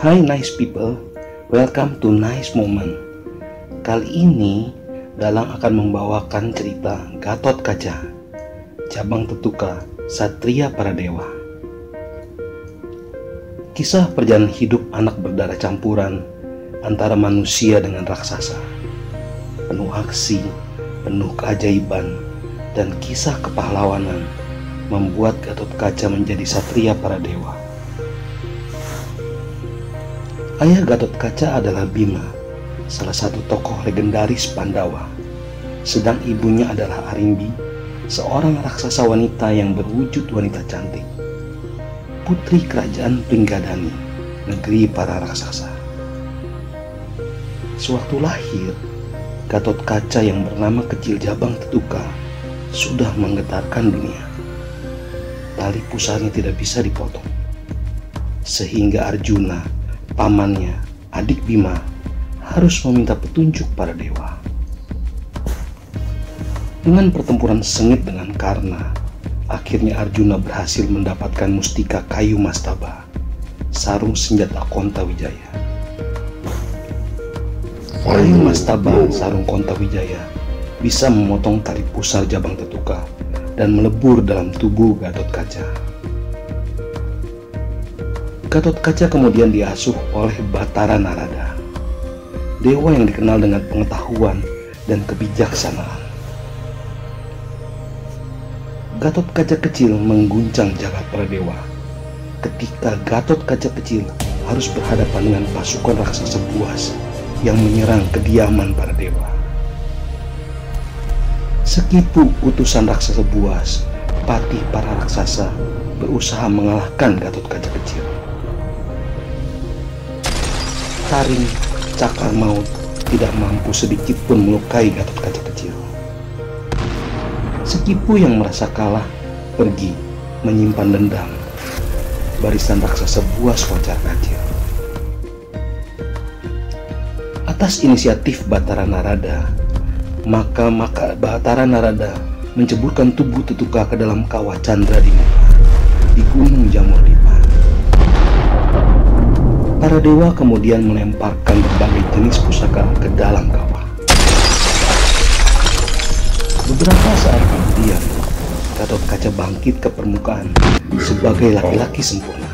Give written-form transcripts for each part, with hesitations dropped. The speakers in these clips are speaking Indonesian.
Hai nice people, welcome to Nice Moment. Kali ini Dalang akan membawakan cerita Gatotkaca, Cabang Tetuka, Satria Para Dewa. Kisah perjalanan hidup anak berdarah campuran antara manusia dengan raksasa, penuh aksi, penuh keajaiban, dan kisah kepahlawanan membuat Gatotkaca menjadi satria para dewa. Ayah Gatotkaca adalah Bima, salah satu tokoh legendaris Pandawa, sedang ibunya adalah Arimbi, seorang raksasa wanita yang berwujud wanita cantik, putri kerajaan Pringgadani, negeri para raksasa. Sewaktu lahir, Gatotkaca yang bernama kecil Cabang Tetuka sudah menggetarkan dunia. Tali pusarnya tidak bisa dipotong, sehingga Arjuna, pamannya, adik Bima, harus meminta petunjuk para dewa. Dengan pertempuran sengit dengan Karna, akhirnya Arjuna berhasil mendapatkan mustika kayu mastaba, sarung senjata Kontawijaya. Kayu mastaba sarung Kontawijaya bisa memotong tali pusar Cabang Tetuka dan melebur dalam tubuh Gatotkaca. Gatotkaca kemudian diasuh oleh Batara Narada, dewa yang dikenal dengan pengetahuan dan kebijaksanaan. Gatotkaca kecil mengguncang jagat para dewa ketika Gatotkaca kecil harus berhadapan dengan pasukan raksasa buas yang menyerang kediaman para dewa. Sekipu utusan raksasa buas, patih para raksasa, berusaha mengalahkan Gatotkaca kecil. Taring cakar maut tidak mampu sedikit pun melukai Gatotkaca kecil. Sekipu yang merasa kalah pergi menyimpan dendam. Barisan raksasa buas wajar kacir. Atas inisiatif Batara Narada, maka Batara Narada menceburkan tubuh Tetuka ke dalam kawah Candra di Muka, di Gunung Jamurdipa. Para dewa kemudian melemparkan berbagai jenis pusaka ke dalam kawah. Beberapa saat kemudian, Gatotkaca bangkit ke permukaan sebagai laki-laki sempurna.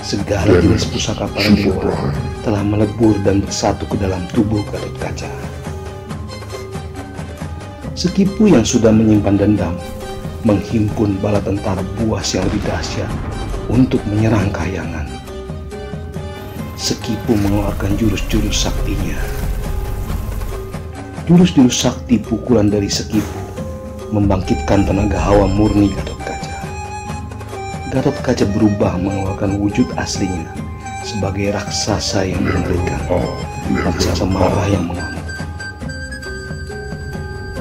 Segala jenis pusaka para dewa telah melebur dan bersatu ke dalam tubuh Gatotkaca. Sekipu yang sudah menyimpan dendam menghimpun bala tentara buas yang lebih dahsyat untuk menyerang Kahyangan. Sekipu mengeluarkan jurus-jurus saktinya. Jurus-jurus sakti pukulan dari Sekipu membangkitkan tenaga hawa murni Gatotkaca. Gatotkaca berubah mengeluarkan wujud aslinya sebagai raksasa yang mengerikan, raksasa marah yang mengamuk.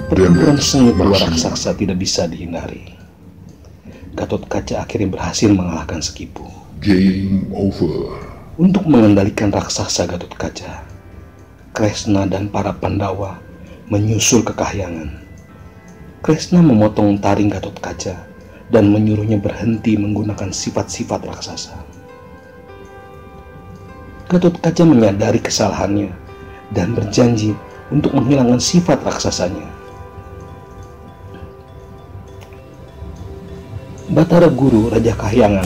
Pertempuran sengit dua raksasa tidak bisa dihindari. Gatotkaca akhirnya berhasil mengalahkan Sekipu. Game over. Untuk mengendalikan raksasa Gatotkaca, Kresna dan para Pandawa menyusul ke Kahyangan. Kresna memotong taring Gatotkaca dan menyuruhnya berhenti menggunakan sifat-sifat raksasa. Gatotkaca menyadari kesalahannya dan berjanji untuk menghilangkan sifat raksasanya. Batara Guru Raja Kahyangan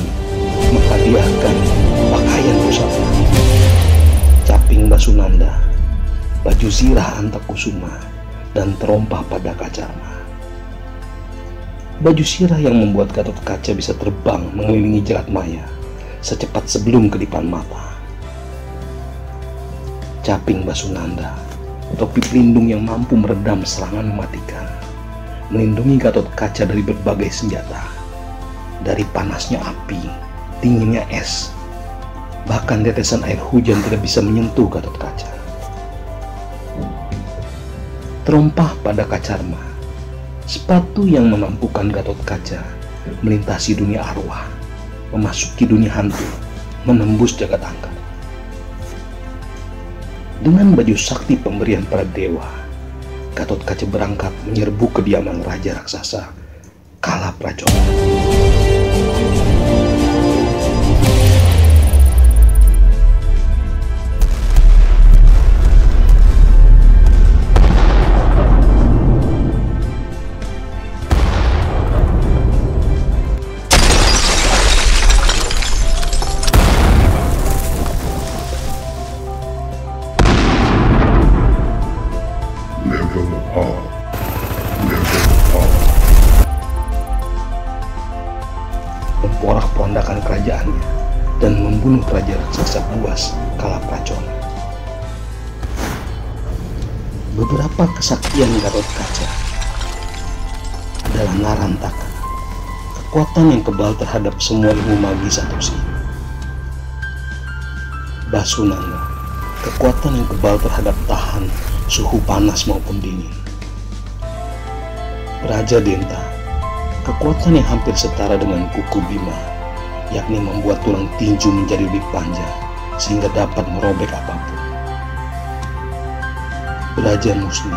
menghadiahkan pakaian pusaka, caping Basunanda, baju zirah Antakusuma, dan terompah pada Kacarma. Baju zirah yang membuat Gatotkaca bisa terbang mengelilingi jagat maya secepat sebelum kedipan mata. Caping Basunanda, topi pelindung yang mampu meredam serangan mematikan, melindungi Gatotkaca dari berbagai senjata, dari panasnya api, dinginnya es, bahkan tetesan air hujan tidak bisa menyentuh Gatotkaca. Terompah pada Kacarma, sepatu yang memampukan Gatotkaca melintasi dunia arwah, memasuki dunia hantu, menembus jagat angker. Dengan baju sakti pemberian para dewa, Gatotkaca berangkat menyerbu kediaman raja raksasa Kalapracona. membunuh raja raksasa buas Kalapracona. Beberapa kesaktian Gatot Kaca dalam Narantaka, kekuatan yang kebal terhadap semua ilmu magis atau sihir. Basunanda, kekuatan yang kebal terhadap tahan suhu panas maupun dingin. Raja Denta, kekuatan yang hampir setara dengan kuku Bima, yakni membuat tulang tinju menjadi lebih panjang sehingga dapat merobek apapun. Raja Musni,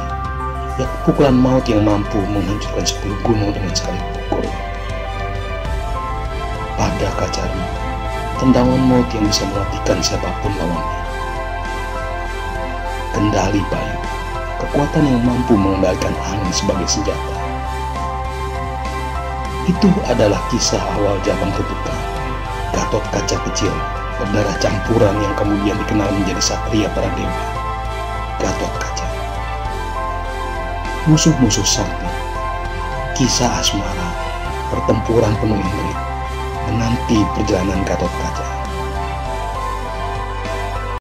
yakni pukulan maut yang mampu menghancurkan 10 gunung dengan sekali pukul. Pada Kacarma, tendangan maut yang bisa mematikan siapapun lawannya. Kendali Bayu, kekuatan yang mampu mengendalikan angin sebagai senjata. Itu adalah kisah awal Jabang Ketuka, Gatot Kaca kecil berdarah campuran yang kemudian dikenal menjadi Satria Pradewa, Gatot Kaca. Musuh-musuh sakti, kisah asmara, pertempuran penuh intrik, menanti perjalanan Gatot Kaca.